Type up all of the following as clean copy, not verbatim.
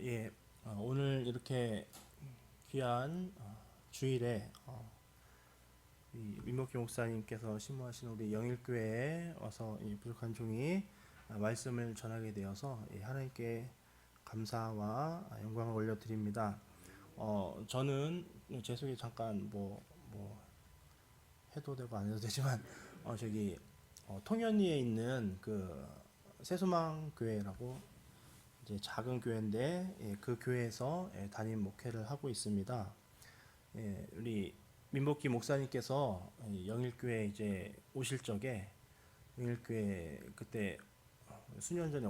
예, 오늘 이렇게 귀한 주일에 이 민목기 목사님께서 신무하신 우리 영일교회에 와서 이 부족한 종이 말씀을 전하게 되어서 하나님께 감사와 영광을 올려드립니다. 저는 제 소개 잠깐 뭐 해도 되고 안 해도 되지만 저기 통연리에 있는 그 새소망 교회라고 이제 작은 교회인데 그 교회에서 담임 목회를 하고 있습니다. 우리 민복기 목사님께서 영일교회 이제 오실 적에 영일교회 그때 수년 전에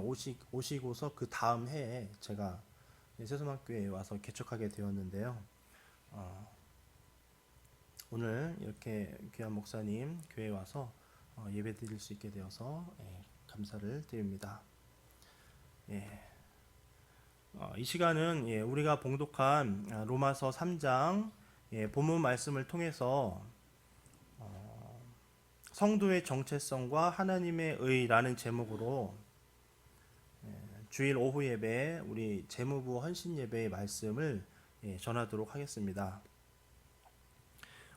오시고서 그 다음 해에 제가 새소망교회에 와서 개척하게 되었는데요. 오늘 이렇게 귀한 목사님 교회에 와서 예배 드릴 수 있게 되어서 감사를 드립니다. 이 시간은 우리가 봉독한 로마서 3장 본문 말씀을 통해서 성도의 정체성과 하나님의 의라는 제목으로 주일 오후 예배 우리 재무부 헌신 예배의 말씀을 전하도록 하겠습니다.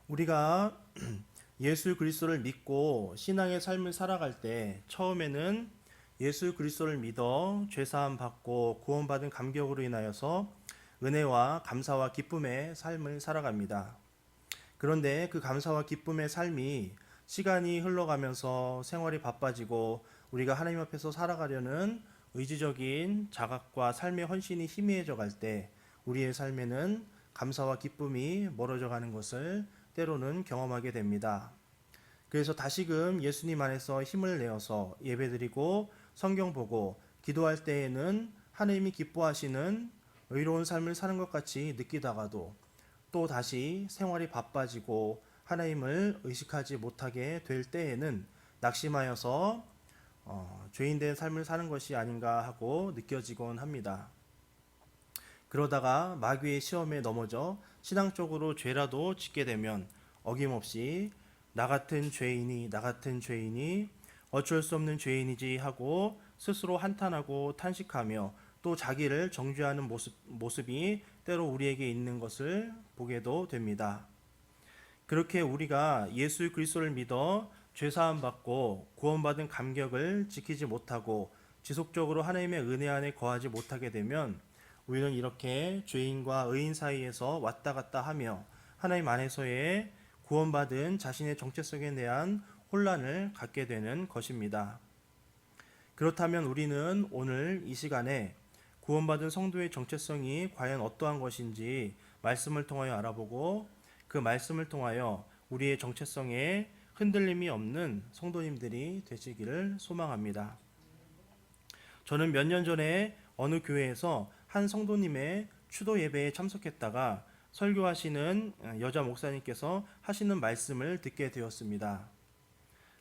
우리가 예수 그리스도를 믿고 신앙의 삶을 살아갈 때 처음에는 예수 그리스도를 믿어 죄사함 받고 구원받은 감격으로 인하여서 은혜와 감사와 기쁨의 삶을 살아갑니다. 그런데 그 감사와 기쁨의 삶이 시간이 흘러가면서 생활이 바빠지고 우리가 하나님 앞에서 살아가려는 의지적인 자각과 삶의 헌신이 희미해져 갈 때 우리의 삶에는 감사와 기쁨이 멀어져 가는 것을 때로는 경험하게 됩니다. 그래서 다시금 예수님 안에서 힘을 내어서 예배드리고 성경 보고 기도할 때에는 하나님이 기뻐하시는 의로운 삶을 사는 것 같이 느끼다가도 또 다시 생활이 바빠지고 하나님을 의식하지 못하게 될 때에는 낙심하여서 죄인된 삶을 사는 것이 아닌가 하고 느껴지곤 합니다. 그러다가 마귀의 시험에 넘어져 신앙적으로 죄라도 짓게 되면 어김없이 나 같은 죄인이 어쩔 수 없는 죄인이지 하고 스스로 한탄하고 탄식하며 또 자기를 정죄하는 모습이 때로 우리에게 있는 것을 보게도 됩니다. 그렇게 우리가 예수 그리스도를 믿어 죄사함 받고 구원받은 감격을 지키지 못하고 지속적으로 하나님의 은혜 안에 거하지 못하게 되면 우리는 이렇게 죄인과 의인 사이에서 왔다 갔다 하며 하나님 안에서의 구원받은 자신의 정체성에 대한 혼란을 갖게 되는 것입니다. 그렇다면 우리는 오늘 이 시간에 구원받은 성도의 정체성이 과연 어떠한 것인지 말씀을 통하여 알아보고 그 말씀을 통하여 우리의 정체성에 흔들림이 없는 성도님들이 되시기를 소망합니다. 저는 몇 년 전에 어느 교회에서 한 성도님의 추도 예배에 참석했다가 설교하시는 여자 목사님께서 하시는 말씀을 듣게 되었습니다.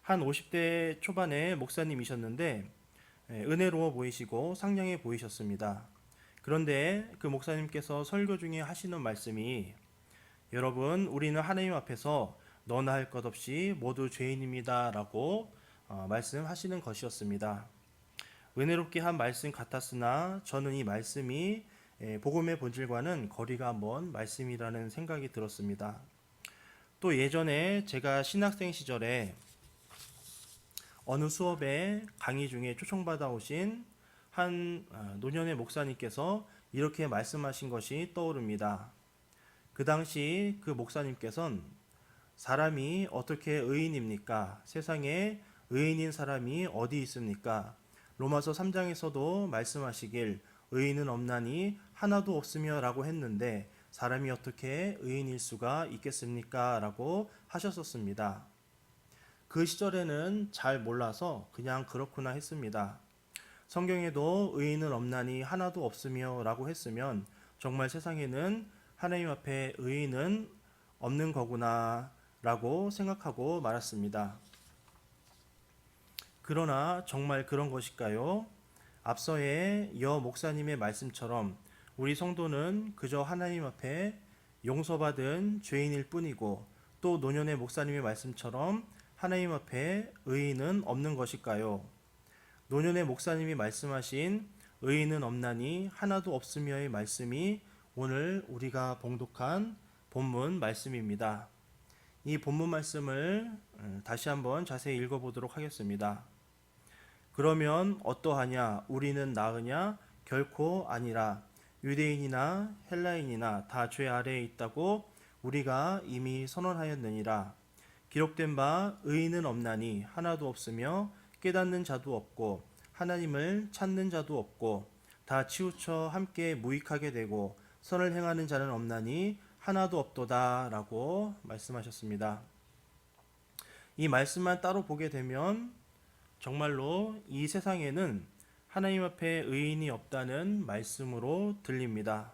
한 50대 초반의 목사님이셨는데 은혜로워 보이시고 상냥해 보이셨습니다. 그런데 그 목사님께서 설교 중에 하시는 말씀이 여러분 우리는 하나님 앞에서 너나 할 것 없이 모두 죄인입니다 라고 말씀하시는 것이었습니다. 은혜롭게 한 말씀 같았으나 저는 이 말씀이 복음의 본질과는 거리가 먼 말씀이라는 생각이 들었습니다. 또 예전에 제가 신학생 시절에 어느 수업에 강의 중에 초청받아 오신 한 노년의 목사님께서 이렇게 말씀하신 것이 떠오릅니다. 그 당시 그 목사님께서는 사람이 어떻게 의인입니까? 세상에 의인인 사람이 어디 있습니까? 로마서 3장에서도 말씀하시길 의인은 없나니 하나도 없으며 라고 했는데 사람이 어떻게 의인일 수가 있겠습니까? 라고 하셨었습니다. 그 시절에는 잘 몰라서 그냥 그렇구나 했습니다. 성경에도 의인은 없나니 하나도 없으며 라고 했으면 정말 세상에는 하나님 앞에 의인은 없는 거구나 라고 생각하고 말았습니다. 그러나 정말 그런 것일까요? 앞서의 여 목사님의 말씀처럼 우리 성도는 그저 하나님 앞에 용서받은 죄인일 뿐이고 또 노년의 목사님의 말씀처럼 하나님 앞에 의인은 없는 것일까요? 노년의 목사님이 말씀하신 의인은 없나니 하나도 없으며의 말씀이 오늘 우리가 봉독한 본문 말씀입니다. 이 본문 말씀을 다시 한번 자세히 읽어보도록 하겠습니다. 그러면 어떠하냐? 우리는 나으냐? 결코 아니라. 유대인이나 헬라인이나 다 죄 아래에 있다고 우리가 이미 선언하였느니라. 기록된 바 의인은 없나니 하나도 없으며 깨닫는 자도 없고 하나님을 찾는 자도 없고 다 치우쳐 함께 무익하게 되고 선을 행하는 자는 없나니 하나도 없도다 라고 말씀하셨습니다. 이 말씀만 따로 보게 되면 정말로 이 세상에는 하나님 앞에 의인이 없다는 말씀으로 들립니다.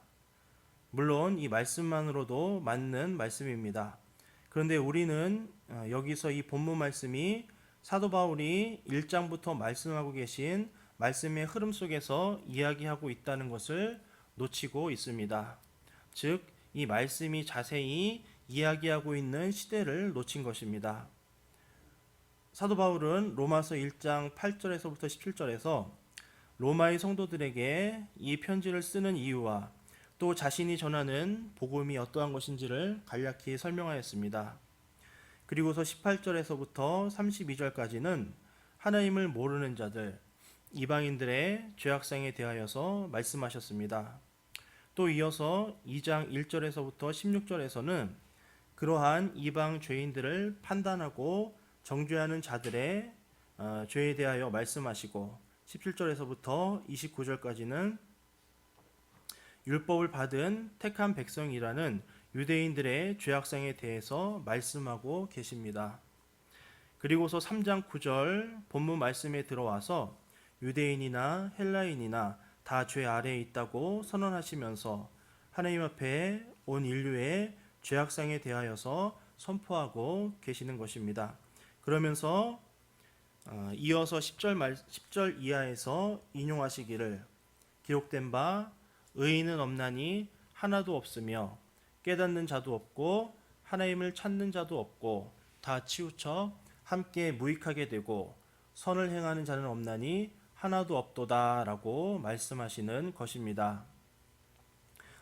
물론 이 말씀만으로도 맞는 말씀입니다. 그런데 우리는 여기서 이 본문 말씀이 사도 바울이 1장부터 말씀하고 계신 말씀의 흐름 속에서 이야기하고 있다는 것을 놓치고 있습니다. 즉, 이 말씀이 자세히 이야기하고 있는 시대를 놓친 것입니다. 사도 바울은 로마서 1장 8절에서부터 17절에서 로마의 성도들에게 이 편지를 쓰는 이유와 또 자신이 전하는 복음이 어떠한 것인지를 간략히 설명하였습니다. 그리고서 18절에서부터 32절까지는 하나님을 모르는 자들, 이방인들의 죄악상에 대하여서 말씀하셨습니다. 또 이어서 2장 1절에서부터 16절에서는 그러한 이방 죄인들을 판단하고 정죄하는 자들의 죄에 대하여 말씀하시고 17절에서부터 29절까지는 율법을 받은 택한 백성이라는 유대인들의 죄악상에 대해서 말씀하고 계십니다. 그리고서 3장 9절 본문 말씀에 들어와서 유대인이나 헬라인이나 다 죄 아래에 있다고 선언하시면서 하나님 앞에 온 인류의 죄악상에 대하여서 선포하고 계시는 것입니다. 그러면서 이어서 10절 이하에서 인용하시기를 기록된 바 의인은 없나니 하나도 없으며 깨닫는 자도 없고 하나님을 찾는 자도 없고 다 치우쳐 함께 무익하게 되고 선을 행하는 자는 없나니 하나도 없도다 라고 말씀하시는 것입니다.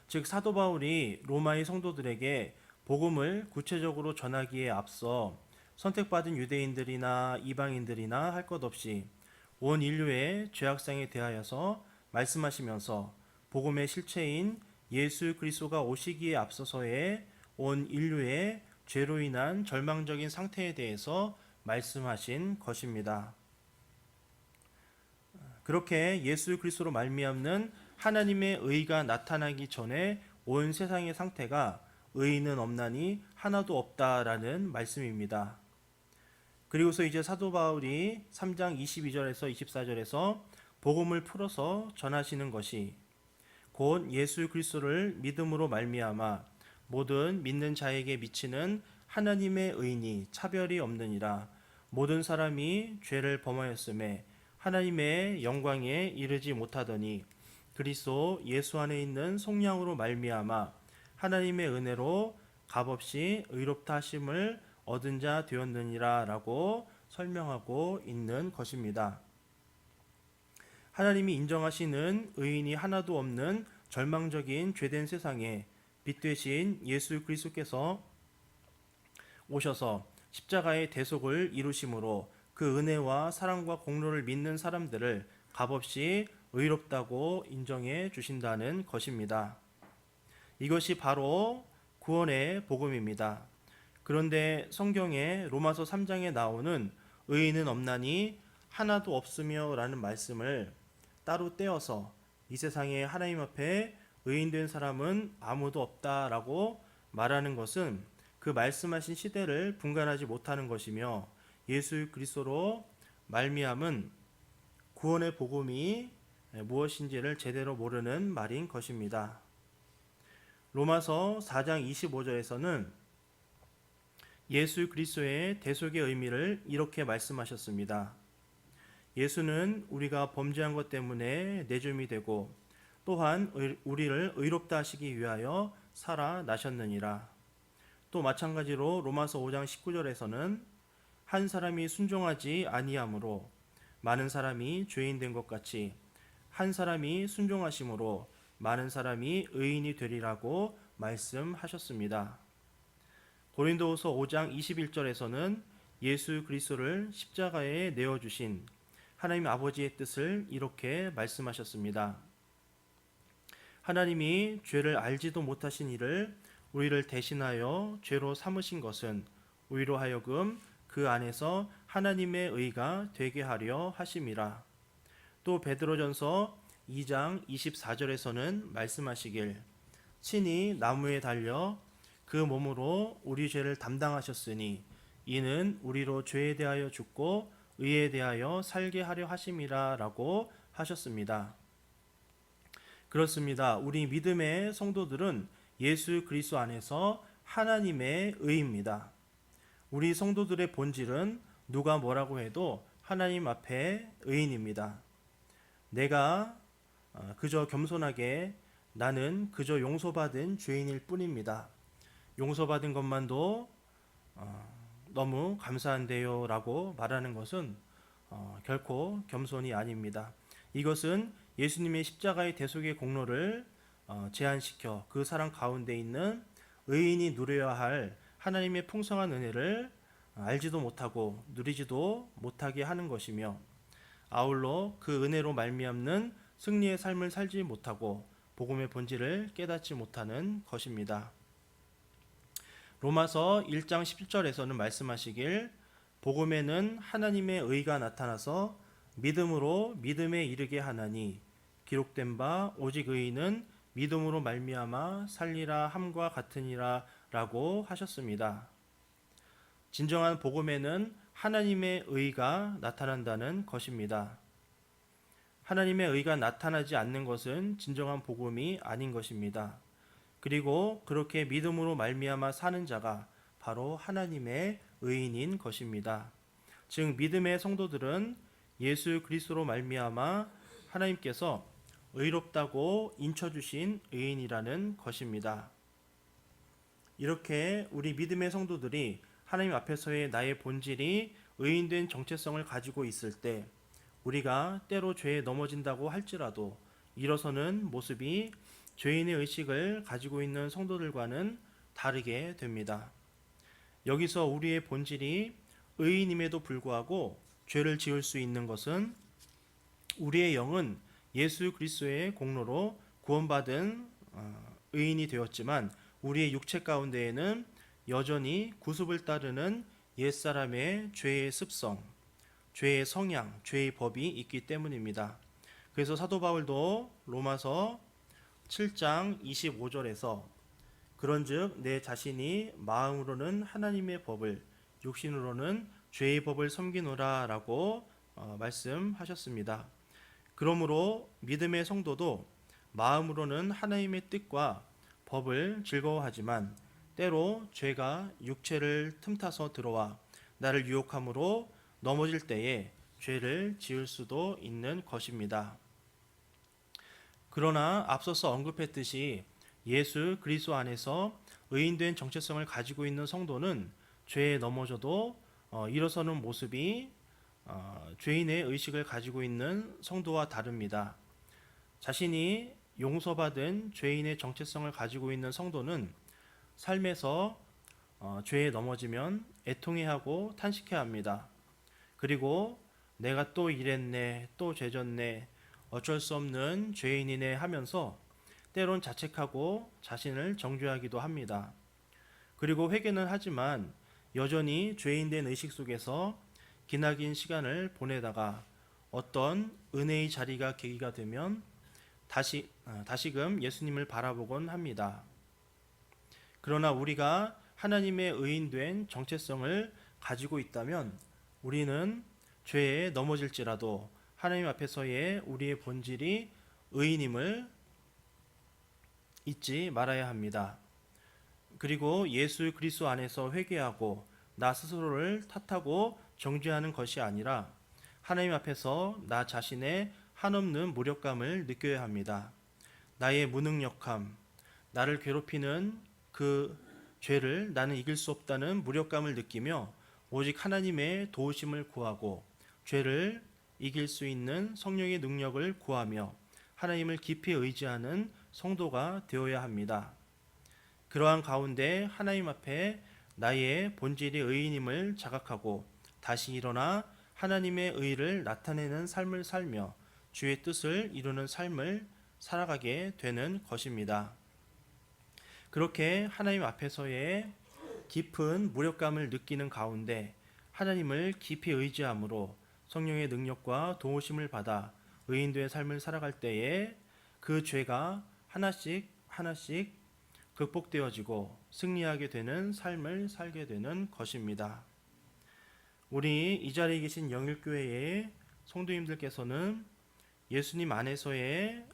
즉 사도 바울이 로마의 성도들에게 복음을 구체적으로 전하기에 앞서 선택받은 유대인들이나 이방인들이나 할 것 없이 온 인류의 죄악상에 대하여서 말씀하시면서 복음의 실체인 예수 그리스도가 오시기에 앞서서의 온 인류의 죄로 인한 절망적인 상태에 대해서 말씀하신 것입니다. 그렇게 예수 그리스도로 말미암는 하나님의 의가 나타나기 전에 온 세상의 상태가 의인은 없나니 하나도 없다라는 말씀입니다. 그리고서 이제 사도 바울이 3장 22절에서 24절에서 복음을 풀어서 전하시는 것이 곧 예수 그리스도를 믿음으로 말미암아 모든 믿는 자에게 미치는 하나님의 의인이 차별이 없느니라. 모든 사람이 죄를 범하였음에 하나님의 영광에 이르지 못하더니 그리스도 예수 안에 있는 속량으로 말미암아 하나님의 은혜로 값없이 의롭다 하심을 얻은 자 되었느니라 라고 설명하고 있는 것입니다. 하나님이 인정하시는 의인이 하나도 없는 절망적인 죄된 세상에 빛 되신 예수 그리스도께서 오셔서 십자가의 대속을 이루심으로 그 은혜와 사랑과 공로를 믿는 사람들을 값없이 의롭다고 인정해 주신다는 것입니다. 이것이 바로 구원의 복음입니다. 그런데 성경에 로마서 3장에 나오는 의인은 없나니 하나도 없으며 라는 말씀을 따로 떼어서 이 세상에 하나님 앞에 의인된 사람은 아무도 없다라고 말하는 것은 그 말씀하신 시대를 분간하지 못하는 것이며 예수 그리스도로 말미암은 구원의 복음이 무엇인지를 제대로 모르는 말인 것입니다. 로마서 4장 25절에서는 예수 그리스도의 대속의 의미를 이렇게 말씀하셨습니다. 예수는 우리가 범죄한 것 때문에 내줌이 되고 또한 우리를 의롭다 하시기 위하여 살아나셨느니라. 또 마찬가지로 로마서 5장 19절에서는 한 사람이 순종하지 아니함으로 많은 사람이 죄인 된 것 같이 한 사람이 순종하심으로 많은 사람이 의인이 되리라고 말씀하셨습니다. 고린도후서 5장 21절에서는 예수 그리스도를 십자가에 내어 주신 하나님 아버지의 뜻을 이렇게 말씀하셨습니다. 하나님이 죄를 알지도 못하신 이를 우리를 대신하여 죄로 삼으신 것은 우리로 하여금 그 안에서 하나님의 의가 되게 하려 하심이라. 또 베드로전서 2장 24절에서는 말씀하시길 친히 나무에 달려 그 몸으로 우리 죄를 담당하셨으니 이는 우리로 죄에 대하여 죽고 의에 대하여 살게 하려 하심이라 라고 하셨습니다. 그렇습니다. 우리 믿음의 성도들은 예수 그리스도 안에서 하나님의 의입니다. 우리 성도들의 본질은 누가 뭐라고 해도 하나님 앞에 의인입니다. 내가 그저 겸손하게 나는 그저 용서받은 죄인일 뿐입니다. 용서받은 것만도 너무 감사한데요 라고 말하는 것은 결코 겸손이 아닙니다. 이것은 예수님의 십자가의 대속의 공로를 제한시켜 그 사랑 가운데 있는 의인이 누려야 할 하나님의 풍성한 은혜를 알지도 못하고 누리지도 못하게 하는 것이며 아울러 그 은혜로 말미암는 승리의 삶을 살지 못하고 복음의 본질을 깨닫지 못하는 것입니다. 로마서 1장 17절에서는 말씀하시길 복음에는 하나님의 의가 나타나서 믿음으로 믿음에 이르게 하나니 기록된 바 오직 의인은 믿음으로 말미암아 살리라 함과 같으니라 라고 하셨습니다. 진정한 복음에는 하나님의 의가 나타난다는 것입니다. 하나님의 의가 나타나지 않는 것은 진정한 복음이 아닌 것입니다. 그리고 그렇게 믿음으로 말미암아 사는 자가 바로 하나님의 의인인 것입니다. 즉 믿음의 성도들은 예수 그리스도로 말미암아 하나님께서 의롭다고 인쳐주신 의인이라는 것입니다. 이렇게 우리 믿음의 성도들이 하나님 앞에서의 나의 본질이 의인된 정체성을 가지고 있을 때 우리가 때로 죄에 넘어진다고 할지라도 일어서는 모습이 죄인의 의식을 가지고 있는 성도들과는 다르게 됩니다. 여기서 우리의 본질이 의인임에도 불구하고 죄를 지을 수 있는 것은 우리의 영은 예수 그리스도의 공로로 구원받은 의인이 되었지만 우리의 육체 가운데에는 여전히 구습을 따르는 옛사람의 죄의 습성, 죄의 성향, 죄의 법이 있기 때문입니다. 그래서 사도 바울도 로마서 7장 25절에서 그런즉 내 자신이 마음으로는 하나님의 법을 육신으로는 죄의 법을 섬기노라 라고 말씀하셨습니다. 그러므로 믿음의 성도도 마음으로는 하나님의 뜻과 법을 즐거워하지만 때로 죄가 육체를 틈타서 들어와 나를 유혹함으로 넘어질 때에 죄를 지을 수도 있는 것입니다. 그러나 앞서서 언급했듯이 예수 그리스도 안에서 의인된 정체성을 가지고 있는 성도는 죄에 넘어져도 일어서는 모습이 죄인의 의식을 가지고 있는 성도와 다릅니다. 자신이 용서받은 죄인의 정체성을 가지고 있는 성도는 삶에서 죄에 넘어지면 애통해하고 탄식해합니다. 그리고 내가 또 이랬네, 또 죄졌네, 어쩔 수 없는 죄인이네 하면서 때론 자책하고 자신을 정죄하기도 합니다. 그리고 회개는 하지만 여전히 죄인된 의식 속에서 기나긴 시간을 보내다가 어떤 은혜의 자리가 계기가 되면 다시금 예수님을 바라보곤 합니다. 그러나 우리가 하나님의 의인된 정체성을 가지고 있다면 우리는 죄에 넘어질지라도 하나님 앞에서의 우리의 본질이 의인임을 잊지 말아야 합니다. 그리고 예수 그리스도 안에서 회개하고 나 스스로를 탓하고 정죄하는 것이 아니라 하나님 앞에서 나 자신의 한없는 무력감을 느껴야 합니다. 나의 무능력함, 나를 괴롭히는 그 죄를 나는 이길 수 없다는 무력감을 느끼며 오직 하나님의 도우심을 구하고 죄를 이길 수 있는 성령의 능력을 구하며 하나님을 깊이 의지하는 성도가 되어야 합니다. 그러한 가운데 하나님 앞에 나의 본질이 의인임을 자각하고 다시 일어나 하나님의 의를 나타내는 삶을 살며 주의 뜻을 이루는 삶을 살아가게 되는 것입니다. 그렇게 하나님 앞에서의 깊은 무력감을 느끼는 가운데 하나님을 깊이 의지함으로 성령의 능력과 도우심을 받아 의인된 삶을 살아갈 때에 그 죄가 하나씩 하나씩 극복되어지고 승리하게 되는 삶을 살게 되는 것입니다. 우리 이 자리에 계신 영일교회의 성도님들께서는 예수님 안에서의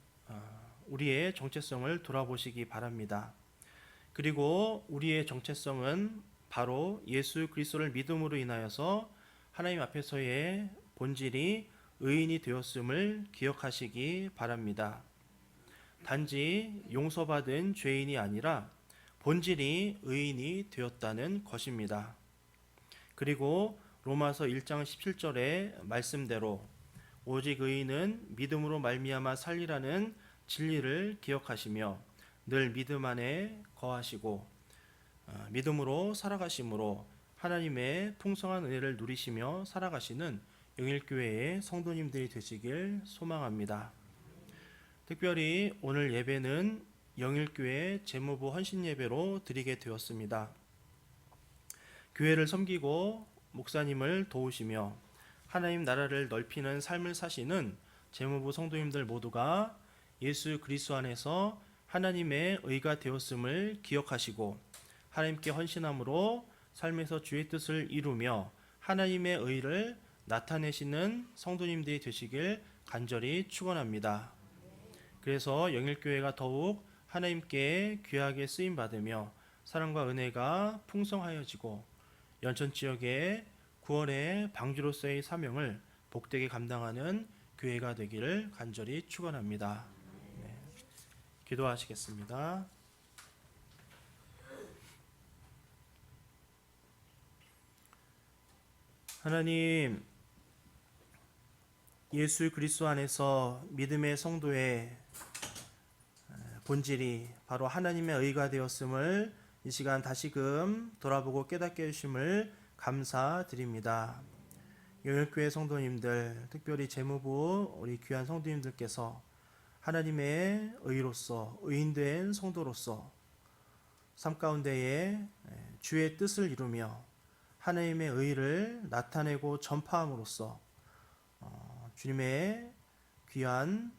우리의 정체성을 돌아보시기 바랍니다. 그리고 우리의 정체성은 바로 예수 그리스도를 믿음으로 인하여서 하나님 앞에서의 본질이 의인이 되었음을 기억하시기 바랍니다. 단지 용서받은 죄인이 아니라 본질이 의인이 되었다는 것입니다. 그리고 로마서 1장 17절의 말씀대로 오직 의인은 믿음으로 말미암아 살리라는 진리를 기억하시며 늘 믿음 안에 거하시고 믿음으로 살아가심으로 하나님의 풍성한 은혜를 누리시며 살아가시는 영일교회의 성도님들이 되시길 소망합니다. 특별히 오늘 예배는 영일교회 재무부 헌신 예배로 드리게 되었습니다. 교회를 섬기고 목사님을 도우시며 하나님 나라를 넓히는 삶을 사시는 재무부 성도님들 모두가 예수 그리스도 안에서 하나님의 의가 되었음을 기억하시고 하나님께 헌신함으로 삶에서 주의 뜻을 이루며 하나님의 의를 나타내시는 성도님들이 되시길 간절히 축원합니다. 그래서 영일교회가 더욱 하나님께 귀하게 쓰임 받으며 사랑과 은혜가 풍성하여지고 연천 지역의 구원의 방주로서의 사명을 복되게 감당하는 교회가 되기를 간절히 축원합니다. 네. 기도하시겠습니다. 하나님, 예수 그리스도 안에서 믿음의 성도의 본질이 바로 하나님의 의가 되었음을 이 시간 다시금 돌아보고 깨닫게 해주심을 감사드립니다. 영일교회 성도님들, 특별히 재무부 우리 귀한 성도님들께서 하나님의 의로서 의인된 성도로서 삶 가운데에 주의 뜻을 이루며 하나님의 의를 나타내고 전파함으로써 주님의 귀한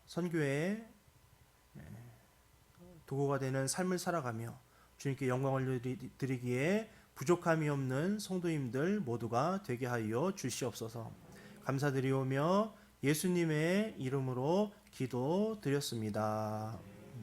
선교의 도구가 되는 삶을 살아가며 주님께 영광을 드리기에 부족함이 없는 성도님들 모두가 되게 하여 주시옵소서. 감사드리오며 예수님의 이름으로 기도드렸습니다.